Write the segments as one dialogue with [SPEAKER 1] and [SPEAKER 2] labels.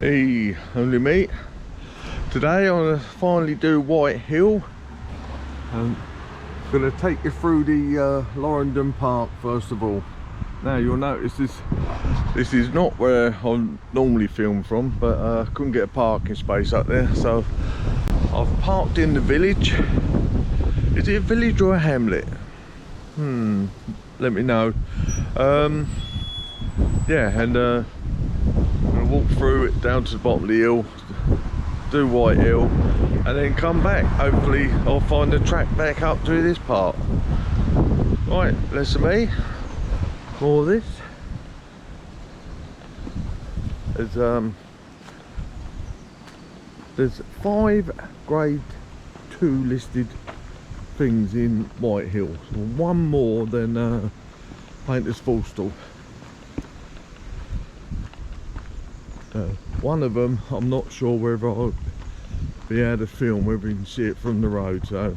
[SPEAKER 1] Hey, only me. Today I'm going to finally do Whitehill. I'm going to take you through the Lorendon Park first of all. Now you'll notice this is not where I normally film from, but I couldn't get a parking space up there, so I've parked in the village. Is it a village or a hamlet? Let me know. Yeah, and I'm gonna walk through it down to the bottom of the hill, do Whitehill, and then come back. Hopefully I'll find the track back up to this part. Right, listen to me. More of this. There's 5 grade 2 listed things in Whitehill, so one more than Painters Forestall. One of them I'm not sure whether I'll be able to film, whether you can see it from the road, so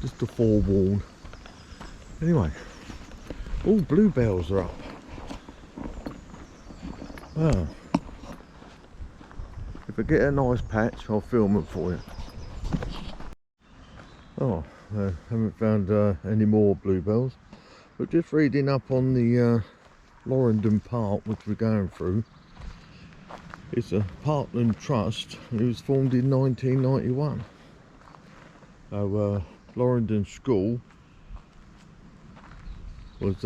[SPEAKER 1] just to forewarn. Anyway, all bluebells are up. Wow. If I get a nice patch, I'll film it for you. Oh, I haven't found any more bluebells, but just reading up on the Lorendon Park, which we're going through. It's a Parkland Trust. It was formed in 1991. So Lorendon School was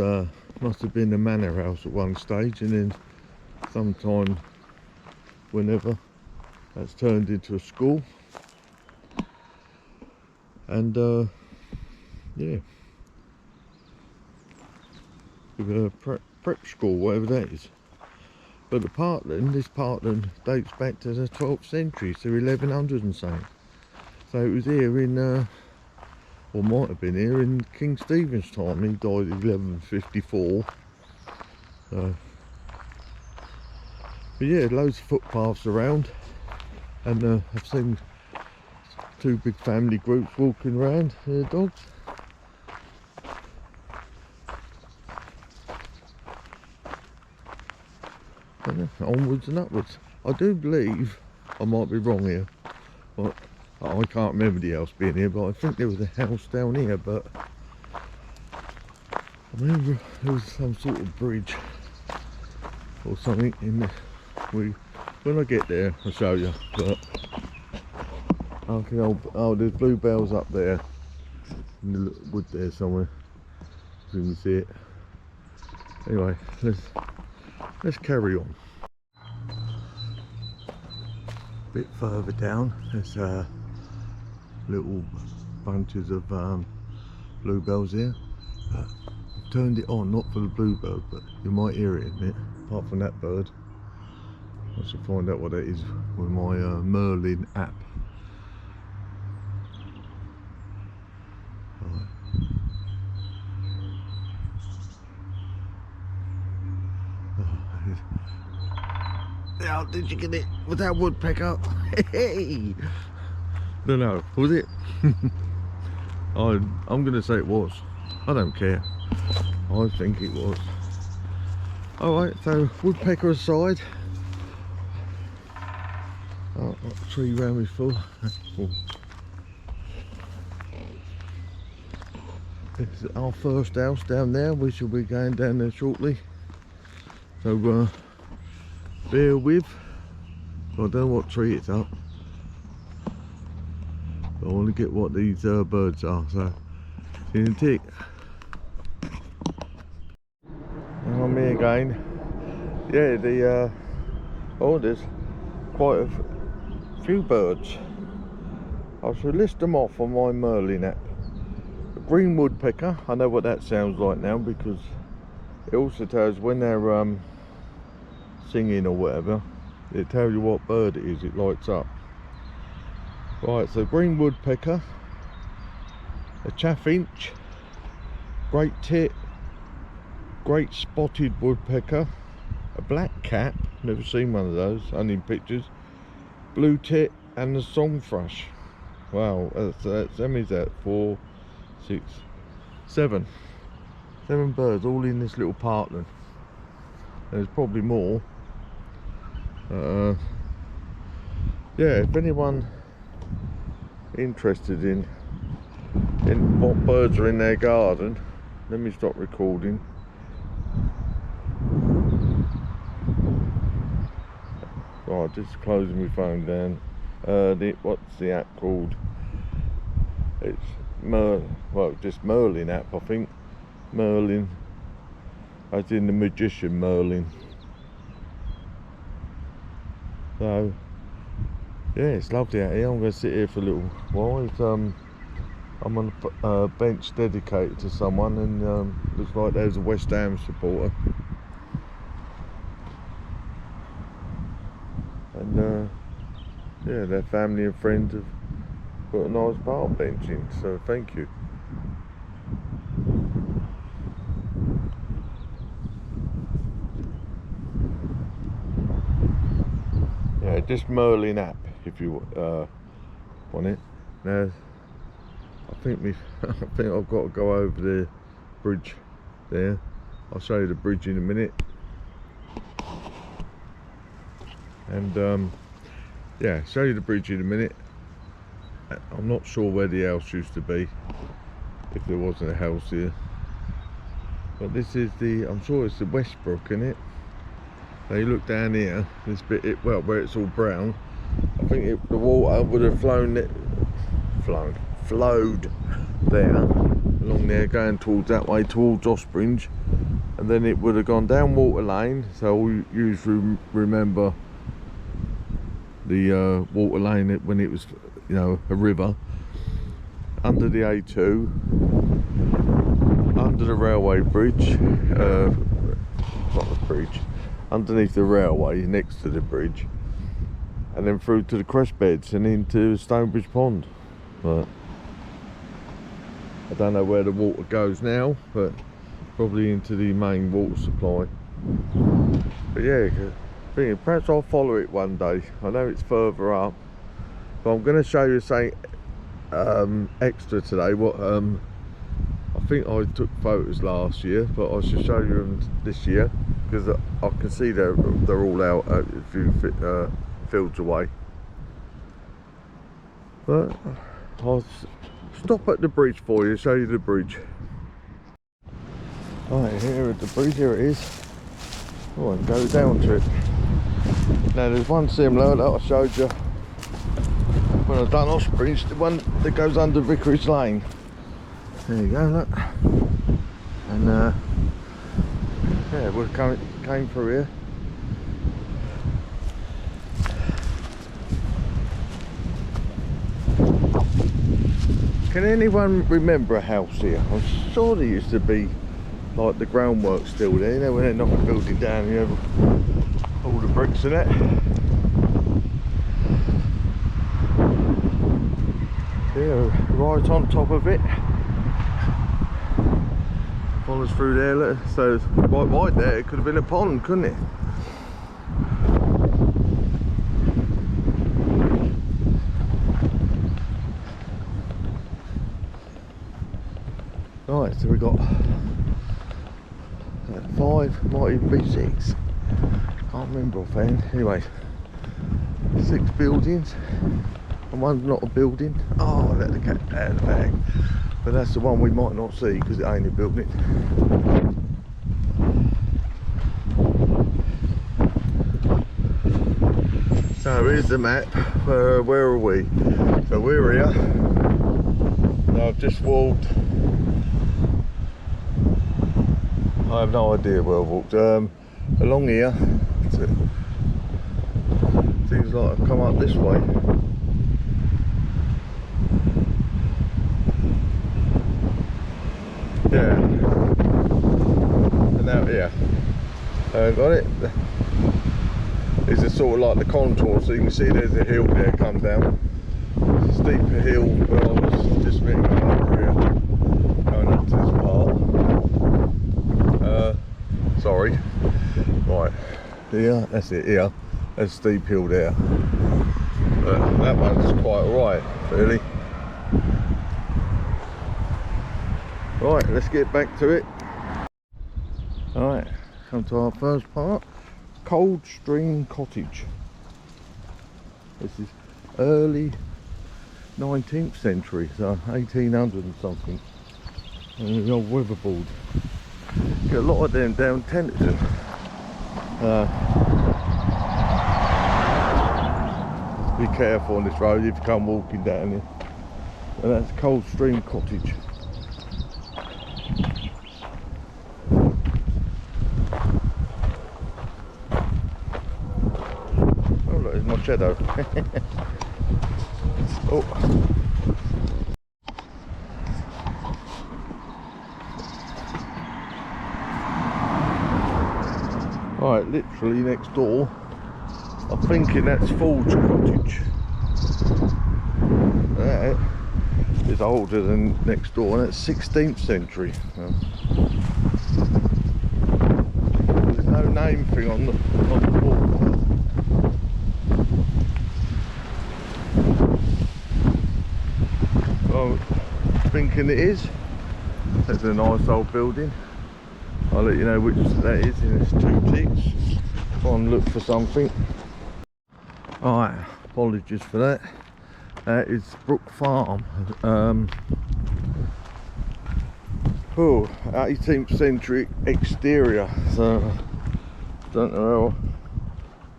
[SPEAKER 1] must have been a manor house at one stage, and then sometime whenever that's turned into a school. And yeah, with a prep school, whatever that is. But the Parkland, this Parkland dates back to the 12th century, so 1100 and something. So it was here in, or might have been here in King Stephen's time. He died in 1154. So, but yeah, loads of footpaths around, and I've seen 2 big family groups walking around, their dogs. Onwards and upwards. I do believe, I might be wrong here, but I can't remember the house being here, but I think there was a house down here, but I remember there was some sort of bridge or something in the, when I get there I'll show you. But okay, oh, there's bluebells up there in the wood there somewhere, so you can see it. Anyway, let's carry on. A bit further down, there's little bunches of bluebells here. I've turned it on, not for the bluebird, but you might hear it in it. Apart from that bird, I should find out what that is with my Merlin app. How did you get it with that woodpecker? Hey! No, was it? I'm gonna say it was. I don't care. I think it was. Alright, so woodpecker aside. Oh, tree round me full. Oh. This is our first house down there. We shall be going down there shortly. So bear with. I don't know what tree it's up. But I want to get what these birds are. So see you in a tick. I'm here again. Yeah, there's quite a few birds. I should list them off on my Merlin app. The green woodpecker, I know what that sounds like now, because it also tells when they're singing or whatever, it tells you what bird it is, it lights up. Right, so green woodpecker, a chaffinch, great tit, great spotted woodpecker, a black cap, never seen one of those, only in pictures, blue tit, and the song thrush. Wow, that's how many is that? 4, 6, 7 birds all in this little parkland. There's probably more. yeah, if anyone interested in what birds are in their garden, let me stop recording. Oh, just closing my phone down. What's the app called? It's just Merlin app, I think. Merlin, as in the magician Merlin. So yeah, it's lovely out here. I'm going to sit here for a little while. I'm on a bench dedicated to someone, and looks like there's a West Ham supporter. And yeah, their family and friends have put a nice park bench in, so thank you. Yeah, just Merlin app if you want it. Now, I think I've got to go over the bridge there. I'll show you the bridge in a minute. And yeah, show you the bridge in a minute. I'm not sure where the house used to be, if there wasn't a house here. But this is I'm sure it's the Westbrook, isn't it? Now you look down here, this bit, where it's all brown. I think the water would have flowed there, along there, going towards that way, towards Ospringe, and then it would have gone down Water Lane. So all you remember the Water Lane when it was, you know, a river, under the A2, under the railway bridge, not the bridge, underneath the railway, next to the bridge, and then through to the crest beds and into Stonebridge Pond. But I don't know where the water goes now, but probably into the main water supply. But yeah, perhaps I'll follow it one day. I know it's further up, but I'm going to show you something extra today. I think I took photos last year, but I should show you them this year, because I can see they're all out a few fields away. But I'll stop at the bridge for you, show you the bridge. Right, here at the bridge, here it is. Oh, and go down to it. Now there's one similar that I showed you when I've done Ospringe, the one that goes under Vicarage Lane. There you go, look. And yeah, we came through here. Can anyone remember a house here? I'm sure there used to be like the groundwork still there, you know, when they knock the building down, you have all the bricks in it. Yeah, right on top of it. Follows through there, look. So right there, it could have been a pond, couldn't it? Right, so we got 5, might even be 6. Can't remember offhand. Anyway, 6 buildings, and one's not a building. Oh, I let the cat out of the bag. But that's the one we might not see because it ain't a building. So here's the map. Where are we? So we're here. Now I've just walked. I have no idea where I've walked. Along here. Seems like I've come up this way. Yeah. And out here. Got it? This is sort of like the contour, so you can see there's a hill there come down. It's a steeper hill where I was just meeting over here, going up to this part. Sorry. Right, here, that's it here. There's a steep hill there. But that one's quite alright, really. Right, let's get back to it. Alright, come to our first part. Coldstream Cottage. This is early 19th century, so 1800 and something. And the old weatherboard. Get a lot of them down Tenterton. Be careful on this road if you come walking down here. And that's Coldstream Cottage. Oh look, there's my shadow. Oh. Right, literally next door. I'm thinking that's Forge Cottage. That is older than next door, and that's 16th century. There's no name thing on the wall. I'm thinking it is. That's a nice old building. I'll let you know which that is in its two ticks. Try and look for something. Alright, apologies for that. That is Brook Farm. 18th century exterior. So don't know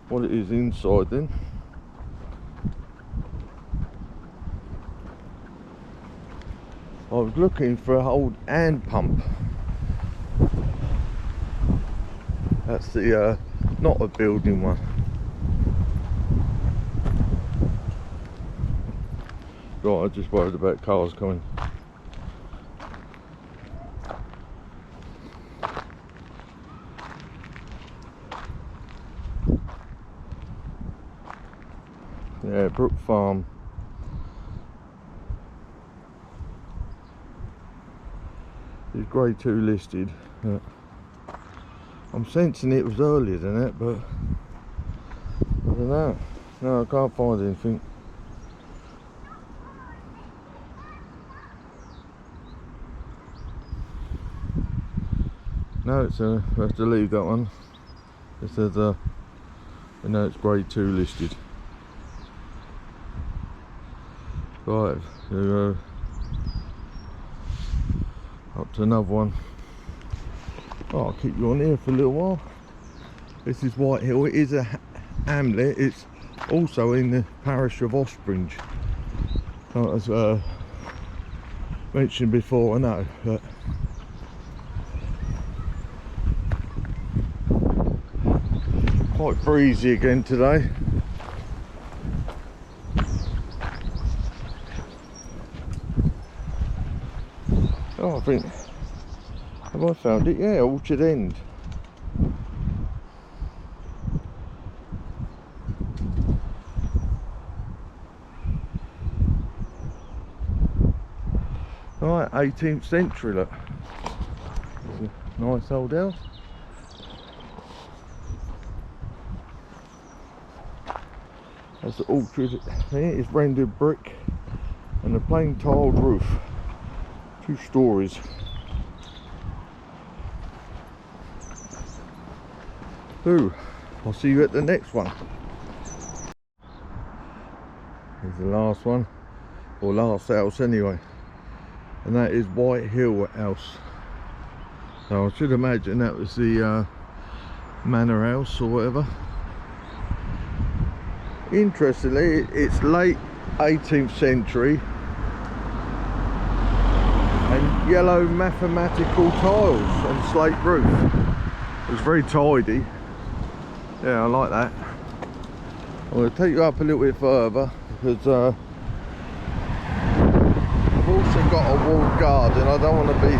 [SPEAKER 1] what it is inside then. I was looking for an old hand pump. That's the not a building one. Right, I just worried about cars coming. Yeah, Brook Farm. It's grade 2 listed. I'm sensing it was earlier than that, but I don't know. No, I can't find anything. No, it's I have to leave that one. It says I know it's grade 2 listed. Right, so up to another one. Oh, I'll keep you on here for a little while. This is Whitehill. It is a hamlet. It's also in the parish of Ospringe. As mentioned before, I know, but quite breezy again today. Oh, I think, have I found it? Yeah, Orchard End. Right, 18th century, look. It's a nice old house. That's the orchard here. It's rendered brick and a plain tiled roof. 2 stories. Ooh, I'll see you at the next one. Here's the last one, or last house anyway, and that is Whitehill House. So I should imagine that was the manor house or whatever. Interestingly, it's late 18th century and yellow mathematical tiles on slate roof. It was very tidy. Yeah, I like that. I'm going to take you up a little bit further because I've also got a walled garden. I don't want to be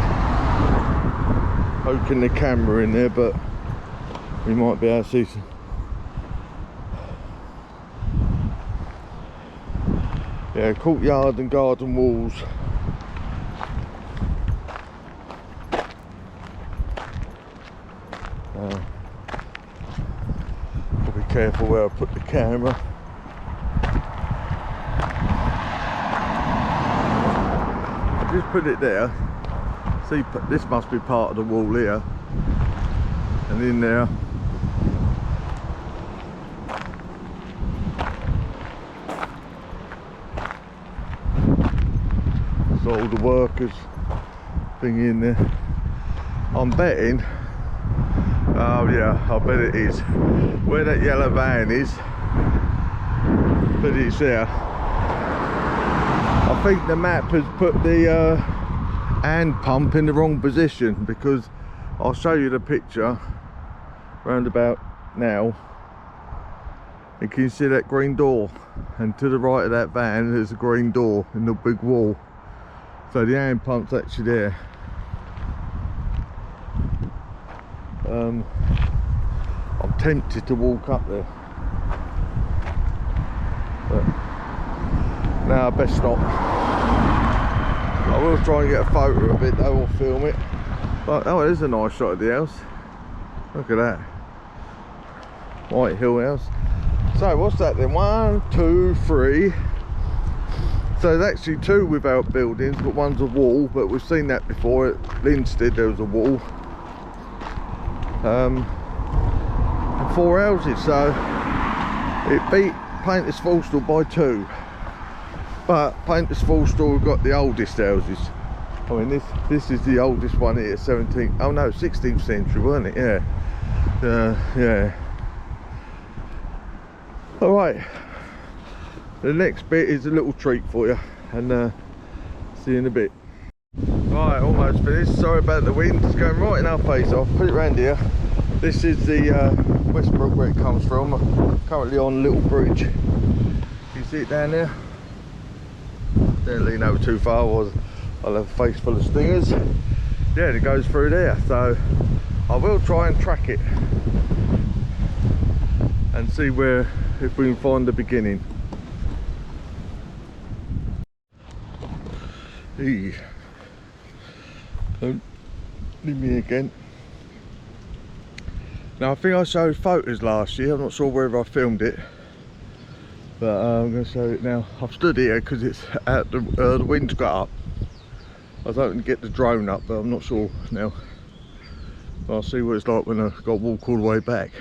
[SPEAKER 1] poking the camera in there, but we might be able to see some. Yeah, courtyard and garden walls. I'll be careful where I put the camera. I just put it there. See, this must be part of the wall here. And in there. So all the workers thing in there. I'm betting, oh yeah, I bet it is, where that yellow van is, but it's there. I think the map has put the hand pump in the wrong position, because I'll show you the picture round about now. You can see that green door, and to the right of that van there's a green door in the big wall. So the hand pump's actually there. I'm tempted to walk up there, but no, I best not. I will try and get a photo of it though, or film it. But, oh, there's a nice shot of the house. Look at that. Whitehill house. So what's that then? 1, 2, 3. So there's actually 2 without buildings, but one's a wall. But we've seen that before at Linstead. There was a wall. And 4 houses. So it beat Painters Forstall by 2. But Painters Forstall have got the oldest houses. I mean, this is the oldest one here, 17th. Oh no, 16th century, weren't it? Yeah. Yeah. All right. The next bit is a little treat for you, and see you in a bit. Right, almost finished. Sorry about the wind. It's going right in our face. I'll put it around here. This is the Westbrook where it comes from. I'm currently on Little Bridge. You see it down there? Don't lean over too far, or I'll have a face full of stingers. Yeah, it goes through there. So I will try and track it and see if we can find the beginning. Hey, don't leave me again. Now I think I showed photos last year. I'm not sure whether I filmed it, but I'm going to show it now. I've stood here because it's out the wind's got up. I was hoping to get the drone up, but I'm not sure now. I'll see what it's like when I've got to walk all the way back.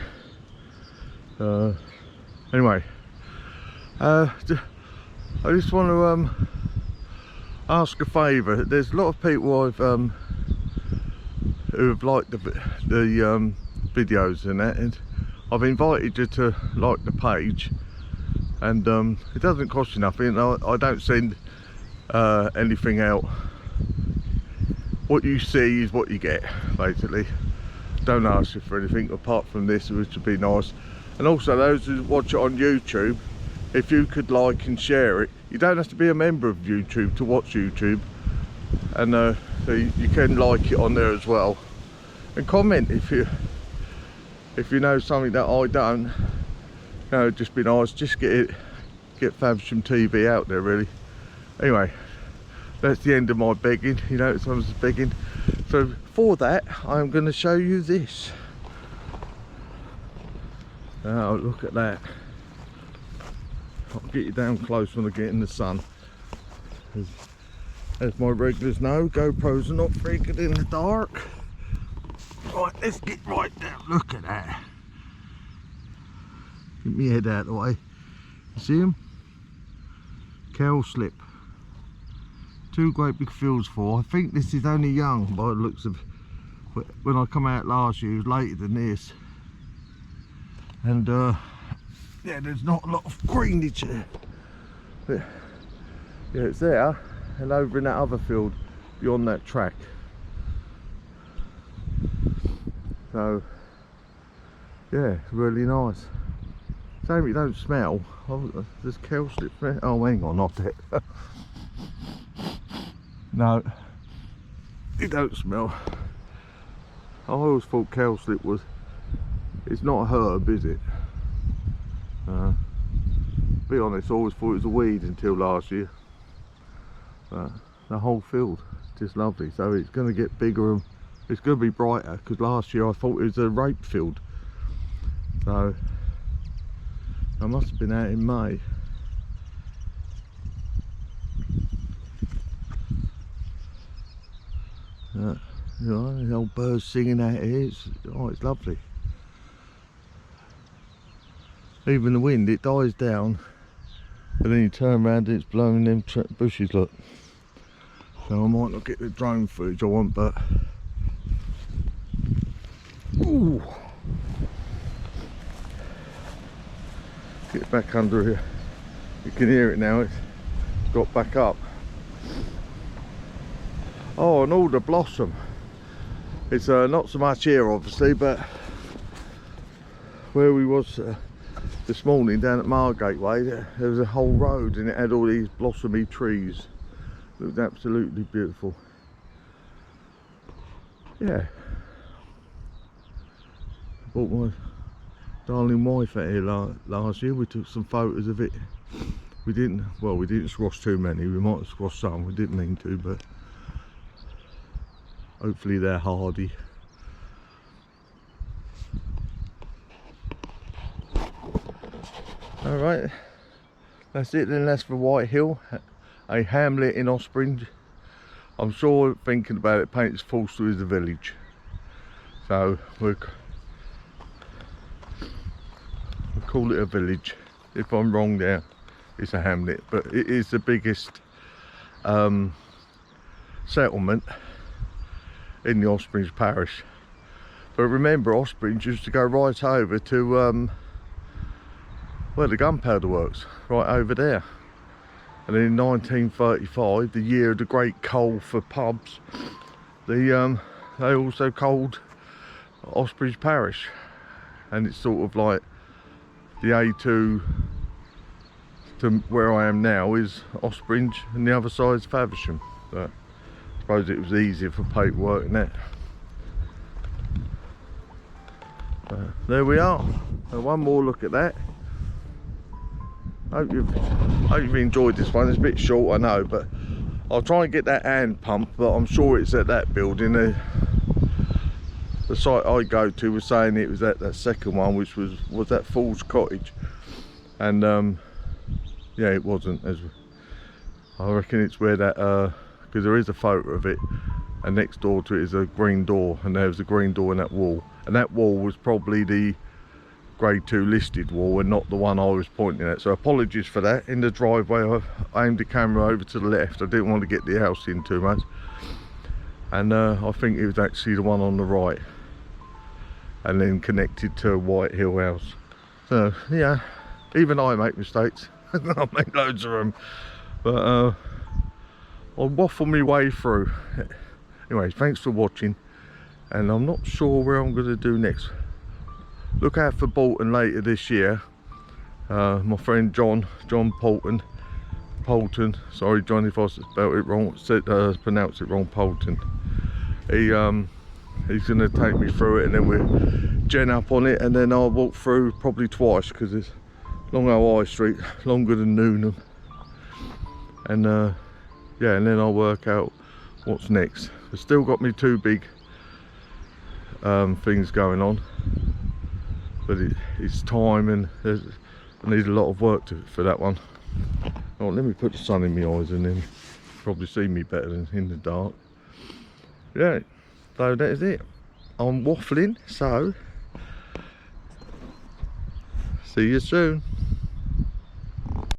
[SPEAKER 1] Anyway, I just want to ask a favour. There's a lot of people who have liked the videos and that, and I've invited you to like the page, and it doesn't cost you nothing. I don't send anything out. What you see is what you get, basically. Don't ask you for anything apart from this, which would be nice. And also those who watch it on YouTube, if you could like and share it. You don't have to be a member of YouTube to watch YouTube, and so you can like it on there as well, and comment if you know something that I don't. You know, it'd just be nice. Just get Faversham TV out there, really. Anyway, that's the end of my begging. You know, someone's begging. So for that, I'm going to show you this. Oh, look at that. I'll get you down close when I get in the sun. As my regulars know, GoPros are not very good in the dark. Right, let's get right down. Look at that. Get my head out of the way. You see them? Cowslip. 2 great big fields for. I think this is only young by the looks of. When I come out last year, it was later than this. And yeah, there's not a lot of greenage there. But yeah, it's there, and over in that other field beyond that track. So yeah, it's really nice. Same, it don't smell. Oh, there's cowslip there. Oh, hang on, not it. No, it don't smell. I always thought cowslip was. It's not a herb, is it? Be honest, I always thought it was a weed until last year. But the whole field is just lovely. So it's going to get bigger and it's going to be brighter, because last year I thought it was a rape field. So I must have been out in May. You know, the old birds singing out here. It's lovely. Even the wind, it dies down, but then you turn around and it's blowing them bushes, look. So I might not get the drone footage I want, but ooh, get back under here. You can hear it now, it's got back up. Oh, and all the blossom. It's not so much here obviously, but where we was this morning down at Margate Way, there was a whole road and it had all these blossomy trees. It looked absolutely beautiful. Yeah. I bought my darling wife out here last year. We took some photos of it. We didn't squash too many. We might have squashed some. We didn't mean to, but hopefully they're hardy. Alright, that's it then. That's for Whitehill, a hamlet in Ospringe. I'm sure, thinking about it, Painters Forster is a village. So we'll call it a village. If I'm wrong there, it's a hamlet, but it is the biggest settlement in the Ospringe parish. But remember, Ospringe used to go right over to where the gunpowder works, right over there. And then in 1935, the year of the great coal for pubs, they also coaled Ospringe parish, and it's sort of like the A2 to where I am now is Ospringe, and the other side is Faversham. But I suppose it was easier for paperwork and that. But there we are. So one more look at that. Hope you've enjoyed this one. It's a bit short, I know, but I'll try and get that hand pump, but I'm sure it's at that building. The site I go to was saying it was at that second one, which was that Fool's Cottage, and yeah, it wasn't. I reckon it's where that because there is a photo of it, and next door to it is a green door, and there was a green door in that wall, and that wall was probably the grade 2 listed wall and not the one I was pointing at. So apologies for that. In the driveway I aimed the camera over to the left. I didn't want to get the house in too much, and I think it was actually the one on the right, and then connected to Whitehill house. So yeah, even I make mistakes. I make loads of them, but I'll waffle my way through. Anyway, thanks for watching, and I'm not sure where I'm going to do next. Look out for Bolton later this year. My friend John Polton, sorry John if I spelled it wrong, pronounced it wrong, Polton. He's going to take me through it, and then we'll gen up on it, and then I'll walk through probably twice, because it's Long High Street, longer than Newnham. And yeah, and then I'll work out what's next. I've still got me 2 big things going on, but it's time, and I need a lot of work for that one. Oh, let me put the sun in my eyes, and then probably see me better than in the dark. Yeah, so that is it. I'm waffling, so see you soon.